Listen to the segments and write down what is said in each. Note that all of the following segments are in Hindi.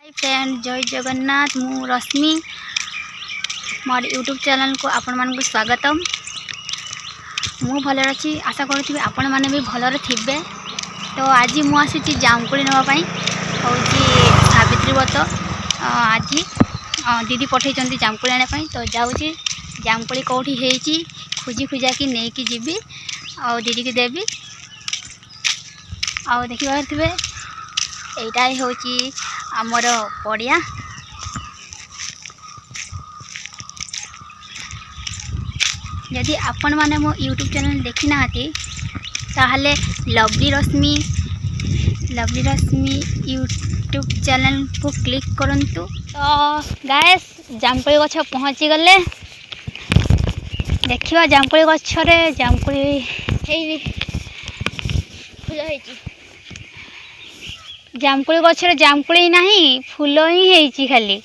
फ्रेंड जय जगन्नाथ मु रश्मि मोर यूट्यूब चैनल को आपण मानक स्वागतम। मु भल अच्छी आशा करुँगी आपण मैंने भी भलरे थे। तो आज मु आसी जामकोली नापाई हूँ सावित्री व्रत। आज दीदी पठे जामकोली आने तो जाऊँगी जामकोली कौटी है खोजी खोजा कि नहीं कि जीवी आ दीदी की देवी आ देखिए यहाँ हूँ आमर पड़िया। यदि आपण माने मो यूट्यूब चैनल देखी ना ताहले लवली रश्मि यूट्यूब चैनल को क्लिक करंतु। तो गाइस जामकोली गछ पहुँची गले। देखिवा जामकोली गछरे जामकोली फूल होईची। जामकोली गछरे जामकोली नहीं फूल ही होईची खाली।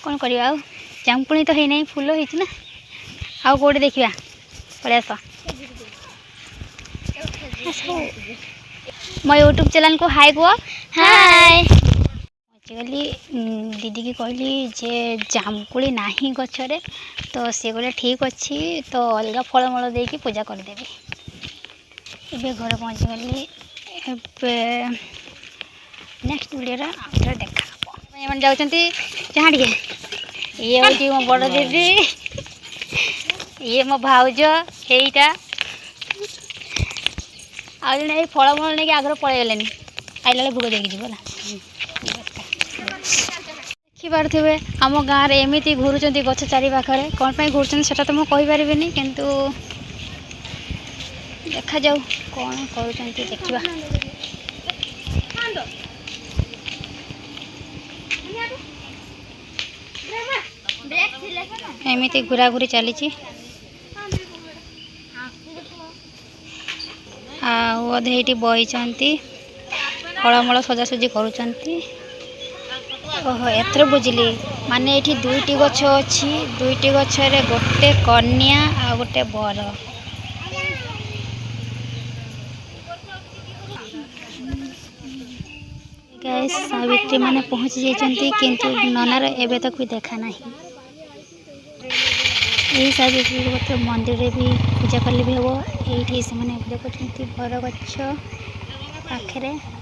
कौन करिया जामकोली तो है नहीं फूल होईची ना। आउ कोटे देखिया पड़े आस मो यूट्यूब चैनल को हाय को हाय। गली दीदी की कहली जे जामकोली नहीं गछरे तो सी गले ठीक अच्छी तो अलग फलमूल देकी पूजा करदेवी। एबे घर पहुँची गली। नेक्स्ट वीडियो देखा जाऊँगी जहाँ टे ये हूँ मो बड़ दीदी ये मो भाउज यहीटा आज जड़े फलमूल नहीं आगर पलैगले आइला भोग देगी जीवना देखिपे आम गाँव में एमती घूरुंच गछ चारि पाखे कौन पर घूरुंच से तो मुझे कहीपरि किंतु देखा जाऊ कौन कर देखा। एमती घूरा घूरी चली अधे ये बही फलमूल सजासजी करुँच। ओहो एथर बुझिली माने ये दुईटी गछ अच्छी दुईटी गछरे गोटे कन्या आ गोटे बर। गाइस सावित्री माने पहुँची जाइछन्ती किंतु ननार एबे तक भी देखा नहीं। यही सावित्री गोटे मंदिर रे भी पूजा कले भी हम ये पूजा कर बर गछ पाखे।